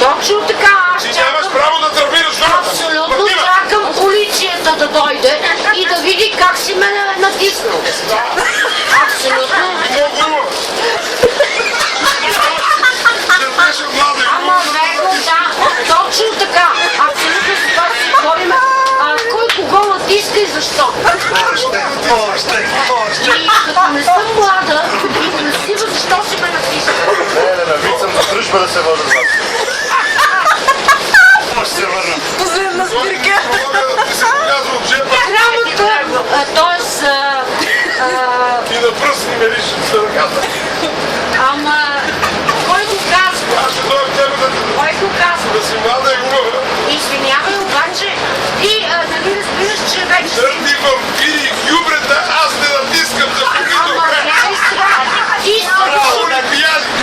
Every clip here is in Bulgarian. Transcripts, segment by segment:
Точно така, аз Ти нямаш право да търпираш хората. абсолютно чакам полицията да дойде и да види как си ме натиснал. Абсолютно. Ама верно, да, точно така. Абсолютно за това си говорим. Кой кого натиска и защо? И като не съм млада и красива, защо си ме натиска? Не, вицам за дружба да се водят вас. Ще се върна. Последна спирка. Драмата, т.е. И на пръст не мериш с ръката. Ама, кой го казва? Аз ще дойда в тебе Кой го казва? да си млада и хубава. Извинявай, обаче, ти нали разбираш, че вече си... Търти вампири и хюбрета, аз не натискам за покрито Ама, време. гледай сега, ти Олимпияди.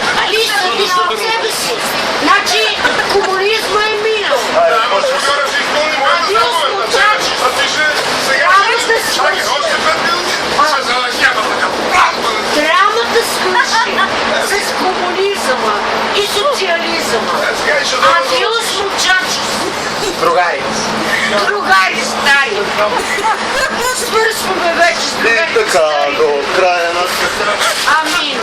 съдиш от себе си. Значи, комунизма е минал. Да, ама ще хора ще изпълни моята заповед. А ти ще сега... Чакай, още 5 минути. Ще за няма така. Драмата свърши с комунизма и социализма. Сега и ще дойда за... Адиос, мучачос. Другари. Другари стари. Свършваме вече с И другари така, стари. до края на света. Амин.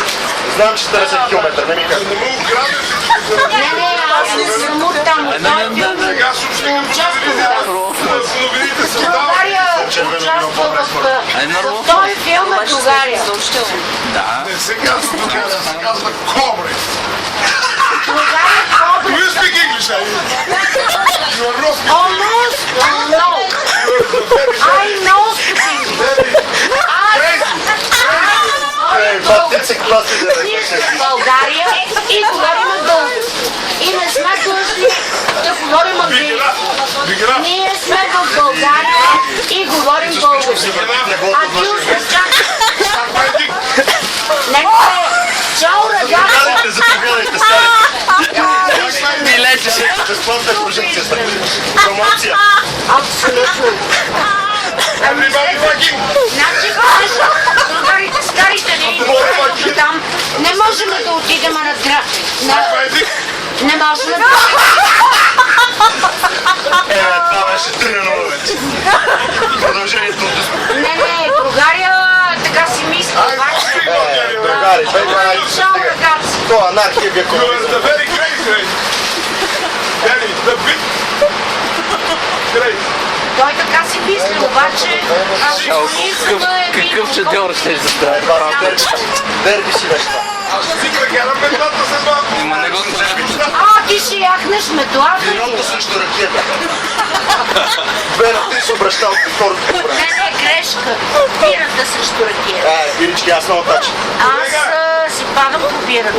Знам, че 40 км, не ми кажа. Не му оградиш. Не, аз не съм от там. Сега съобщиха по телевизията. С новините се отдава. България участва в този филм е България. Не се казва България, се казва Кобре. България Do Кобра. you speak English? You are not speaking Almost, no. I know speaking. Патици класи да Ние сме в България и говорим дълго. И не сме длъжни да говорим английски. Ние сме в България и говорим български. Адиос, мучачос. Не, чао, рагazzi. Заповядайте, заповядайте, старите. Билете се. Безплатна прожекция, промоция. Абсолютно. Everybody fucking... Значи, българите старите не идват там. Не можем да отидем на не можем да... Това беше 3-0 вече. Продължението от Не, България така си мисли, обаче... Другари, 2-12 Чао, рагazzi. Това анархия ви е You are the very great, great. Danny, the big... Great. Той така си мисли, обаче... комунизма е бил... Какъв чадьор ще да стане? Дерби си беше това. Аз ще си прекарам метата след малко. Не го Ти ще яхнеш метлата ли? Пирото срещу ракета. Вера, ти се обращал по второто по време. Не, грешка. Бирата срещу ракета. Бирички, аз много тача. Аз си падам по бирата.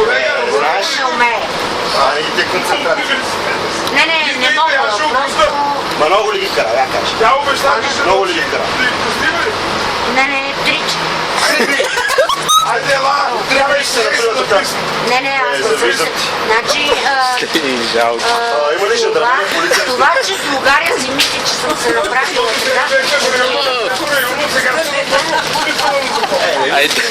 Знаеш? Не умея. Не ги те концентрация. Не мога. Просто... Ма много ли ги кара, я кажа. Тя обещава, че ще Много ли ги кара? Не, трича. Айде, ела! Трябва ли се например така? Не, аз не съм се... Значи... Жалко. Има ли ще да работи полиция? Това, че в България си мисли, че съм се направила така... Айде.